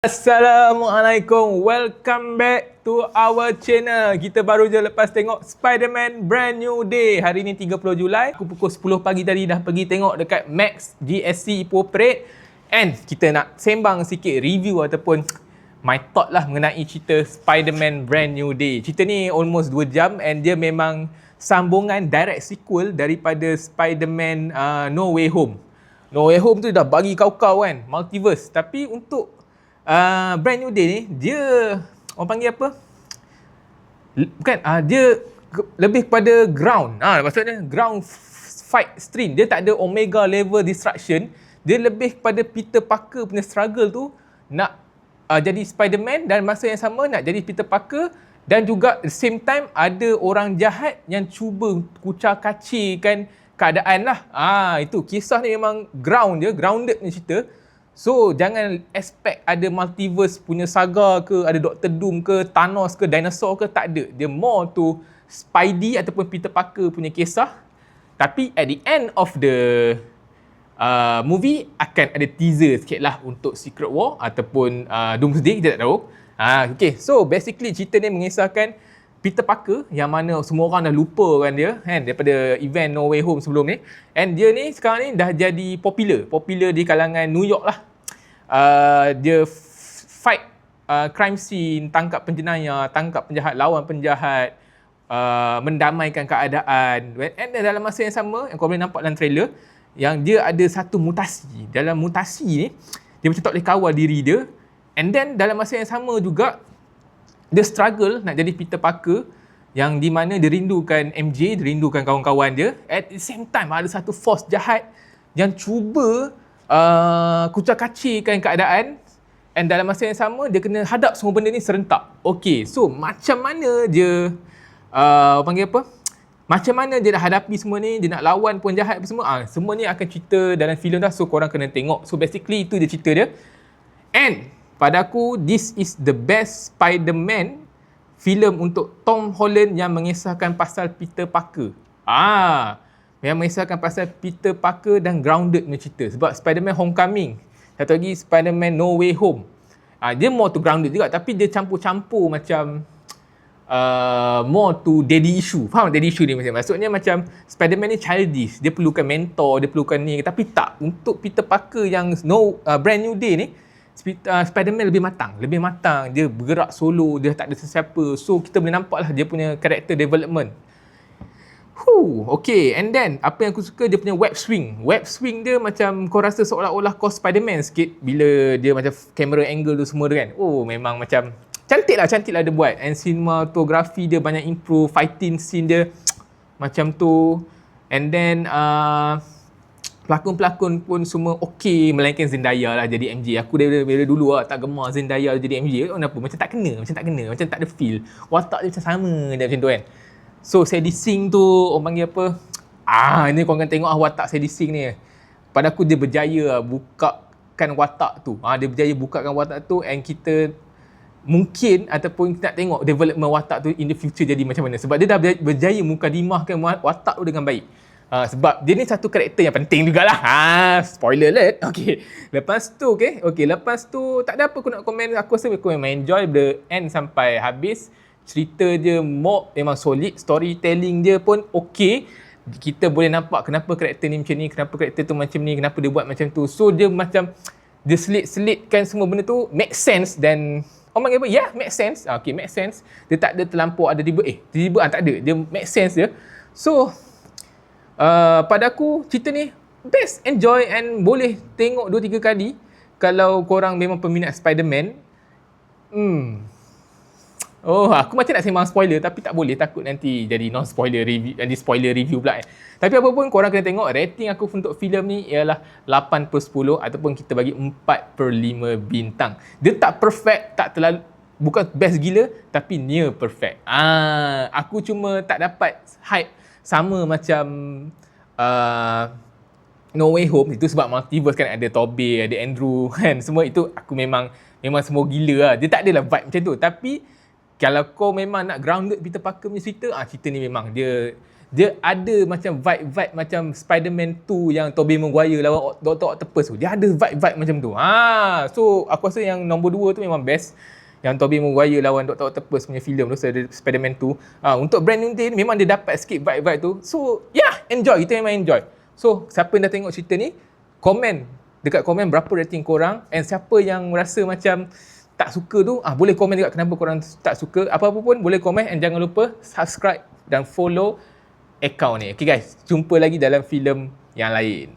Assalamualaikum, welcome back to our channel. Kita baru je lepas tengok Spider-Man Brand New Day. Hari ni 30 Julai, aku pukul 10 pagi tadi dah pergi tengok dekat Max GSC Ipoh Parade. And kita nak sembang sikit review ataupun my thought lah mengenai cerita Spider-Man Brand New Day. Cerita ni almost 2 jam and dia memang sambungan direct sequel daripada Spider-Man No Way Home. No Way Home tu dah bagi kau-kau kan, multiverse. Tapi untuk Brand New Day ni, dia orang panggil apa? Bukan, dia lebih kepada ground. Maksudnya ground fight stream. Dia tak ada Omega level destruction. Dia lebih kepada Peter Parker punya struggle tu nak jadi Spider-Man dan masa yang sama nak jadi Peter Parker, dan juga the same time ada orang jahat yang cuba kucar-kacirkan keadaan lah. Itu kisah ni memang grounded punya cerita. So, jangan expect ada multiverse punya saga ke, ada Dr. Doom ke, Thanos ke, dinosaur ke, tak ada. Dia more to Spidey ataupun Peter Parker punya kisah. Tapi at the end of the movie, akan ada teaser sikit lah untuk Secret War ataupun Doomsday, kita tak tahu. Okay, so basically cerita ni mengisahkan Peter Parker yang mana semua orang dah lupa kan dia kan, daripada event No Way Home sebelum ni. And dia ni sekarang ni dah jadi popular di kalangan New York lah. Dia fight crime scene, tangkap penjenayah, tangkap penjahat, lawan penjahat, mendamaikan keadaan. And dalam masa yang sama, yang kau boleh nampak dalam trailer, yang dia ada satu mutasi. Dalam mutasi ni, dia macam tak boleh kawal diri dia. And then dalam masa yang sama juga, dia struggle nak jadi Peter Parker, yang di mana dia rindukan MJ, dia rindukan kawan-kawan dia. At the same time, ada satu force jahat yang cuba kucar-kacirkan keadaan, and dalam masa yang sama dia kena hadap semua benda ni serentak. Okay, so macam mana dia panggil apa? Macam mana dia nak hadapi semua ni, dia nak lawan penjahat apa semua. Semua ni akan cerita dalam filem dah, so korang kena tengok. So basically itu dia cerita dia. And pada aku, this is the best Spider-Man filem untuk Tom Holland yang mengisahkan pasal Peter Parker. Yang mengisahkan pasal Peter Parker dan grounded punya cerita. Sebab Spider-Man Homecoming, satu lagi Spider-Man No Way Home, dia more to grounded juga, tapi dia campur-campur macam more to daddy issue. Faham daddy issue ni? Maksudnya macam Spider-Man ni childish, dia perlukan mentor, dia perlukan ni. Tapi tak, untuk Peter Parker yang Brand New Day ni, Spider-Man lebih matang. Dia bergerak solo, dia tak ada sesiapa. So kita boleh nampak lah dia punya character development. Okay, and then apa yang aku suka, dia punya web swing dia macam kau rasa seolah-olah kau Spider-Man sikit bila dia macam camera angle tu semua tu kan. Memang macam cantik lah dia buat. And cinematography dia banyak improve, fighting scene dia macam tu. And then pelakon-pelakon pun semua okay, melainkan Zendaya lah jadi MJ. Aku dari dulu tak gemar Zendaya jadi MJ. Kenapa? Macam tak kena, macam tak ada feel. Watak dia macam sama dia macam tu kan. So Sadie Sink tu orang panggil apa? Ini korang akan tengok watak Sadie Sink ni. Pada aku dia berjaya bukakan watak tu. Dia berjaya bukakan watak tu, and kita mungkin ataupun kita nak tengok development watak tu in the future jadi macam mana. Sebab dia dah berjaya mukadimahkan watak tu dengan baik. Sebab dia ni satu karakter yang penting jugalah. Spoiler alert. Okay. Lepas tu tak ada apa aku nak komen. Aku rasa aku memang enjoy the end sampai habis. Cerita dia memang solid, storytelling dia pun okay. Kita boleh nampak kenapa karakter ni macam ni, kenapa karakter tu macam ni, kenapa dia buat macam tu. So dia macam dia selit-selitkan semua benda tu make sense, dan orang panggil apa? Make sense. Okay, make sense. Dia tak ada terlampau ada tiba-tiba tak ada. Dia make sense dia. So pada aku cerita ni best, enjoy, and boleh tengok 2-3 kali kalau korang memang peminat Spider-Man. Aku macam nak sembang spoiler tapi tak boleh, takut nanti jadi non-spoiler review, jadi spoiler review pula. Tapi apa pun korang kena tengok. Rating aku untuk filem ni ialah 8/10 ataupun kita bagi 4/5 bintang. Dia tak perfect, tak terlalu, bukan best gila tapi near perfect. Aku cuma tak dapat hype sama macam No Way Home. Itu sebab multiverse kan, ada Tobey, ada Andrew kan, semua itu aku memang semua gila lah. Dia tak adalah vibe macam tu. Tapi kalau kau memang nak grounded Peter Parker punya cerita, cerita ni memang dia dia ada macam vibe-vibe macam Spider-Man 2 yang Tobey Maguire lawan Dr. Octopus tu. Dia ada vibe-vibe macam tu. So aku rasa yang nombor 2 tu memang best. Yang Tobey Maguire lawan Dr. Octopus punya filem tu, Spider-Man 2. Untuk brand new ni memang dia dapat sikit vibe-vibe tu. So, enjoy. Kita memang enjoy. So, siapa yang dah tengok cerita ni, komen dekat komen berapa rating korang, and siapa yang rasa macam tak suka tu, boleh komen dekat kenapa korang tak suka. Apa-apa pun boleh komen, and jangan lupa subscribe dan follow account ni. Okay guys, jumpa lagi dalam filem yang lain.